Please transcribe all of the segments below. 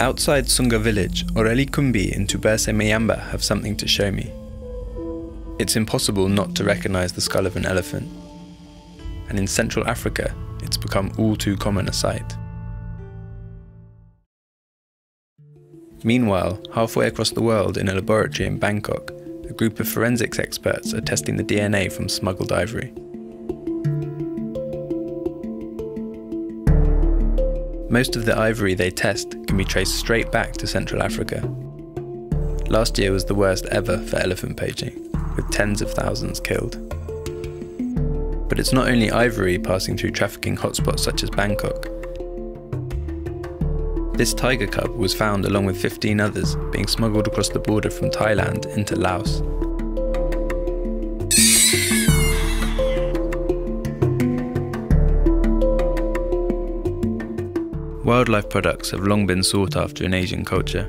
Outside Sunga village, Oreli Kumbi and Tubese Mayamba have something to show me. It's impossible not to recognise the skull of an elephant. And in Central Africa, it's become all too common a sight. Meanwhile, halfway across the world in a laboratory in Bangkok, a group of forensics experts are testing the DNA from smuggled ivory. Most of the ivory they test can be traced straight back to Central Africa. Last year was the worst ever for elephant poaching, with tens of thousands killed. But it's not only ivory passing through trafficking hotspots such as Bangkok. This tiger cub was found along with 15 others being smuggled across the border from Thailand into Laos. Wildlife products have long been sought after in Asian culture.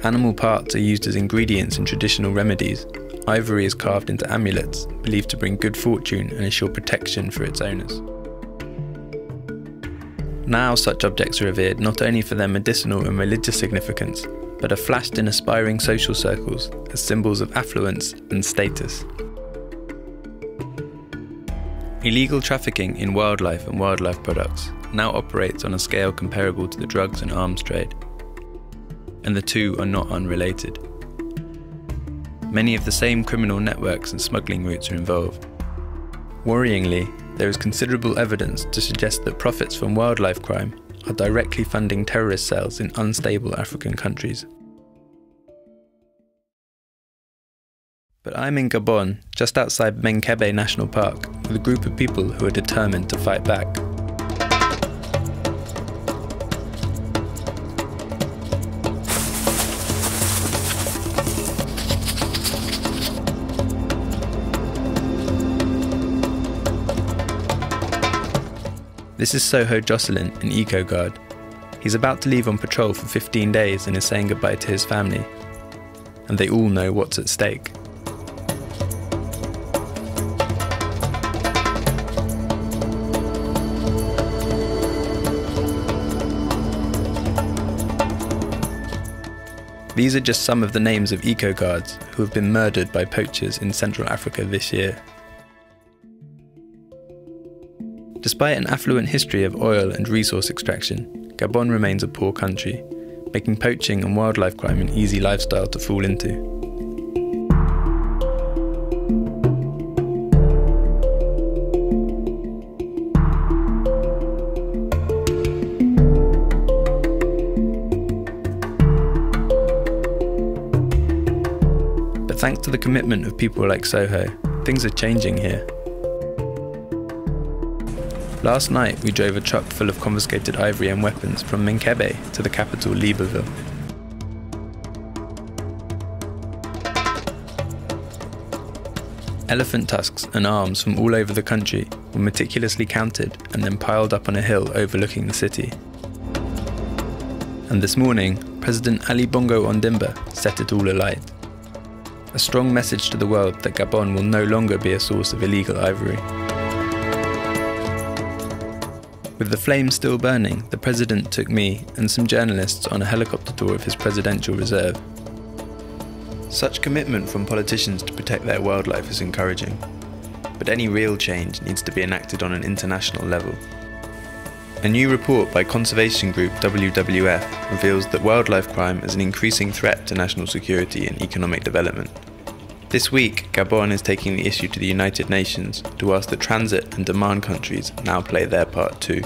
Animal parts are used as ingredients in traditional remedies. Ivory is carved into amulets, believed to bring good fortune and assure protection for its owners. Now such objects are revered not only for their medicinal and religious significance, but are flashed in aspiring social circles as symbols of affluence and status. Illegal trafficking in wildlife and wildlife products now operates on a scale comparable to the drugs and arms trade, and the two are not unrelated. Many of the same criminal networks and smuggling routes are involved. Worryingly, there is considerable evidence to suggest that profits from wildlife crime are directly funding terrorist cells in unstable African countries. But I'm in Gabon, just outside Menkebe National Park, with a group of people who are determined to fight back. This is Soho Jocelyn, an eco-guard. He's about to leave on patrol for 15 days and is saying goodbye to his family. And they all know what's at stake. These are just some of the names of eco-guards who have been murdered by poachers in Central Africa this year. Despite an affluent history of oil and resource extraction, Gabon remains a poor country, making poaching and wildlife crime an easy lifestyle to fall into. But thanks to the commitment of people like Soho, things are changing here. Last night we drove a truck full of confiscated ivory and weapons from Menkebe to the capital Libreville. Elephant tusks and arms from all over the country were meticulously counted and then piled up on a hill overlooking the city. And this morning, President Ali Bongo Ondimba set it all alight. A strong message to the world that Gabon will no longer be a source of illegal ivory. With the flames still burning, the president took me and some journalists on a helicopter tour of his presidential reserve. Such commitment from politicians to protect their wildlife is encouraging, but any real change needs to be enacted on an international level. A new report by conservation group WWF reveals that wildlife crime is an increasing threat to national security and economic development. This week, Gabon is taking the issue to the United Nations to ask that transit and demand countries now play their part too.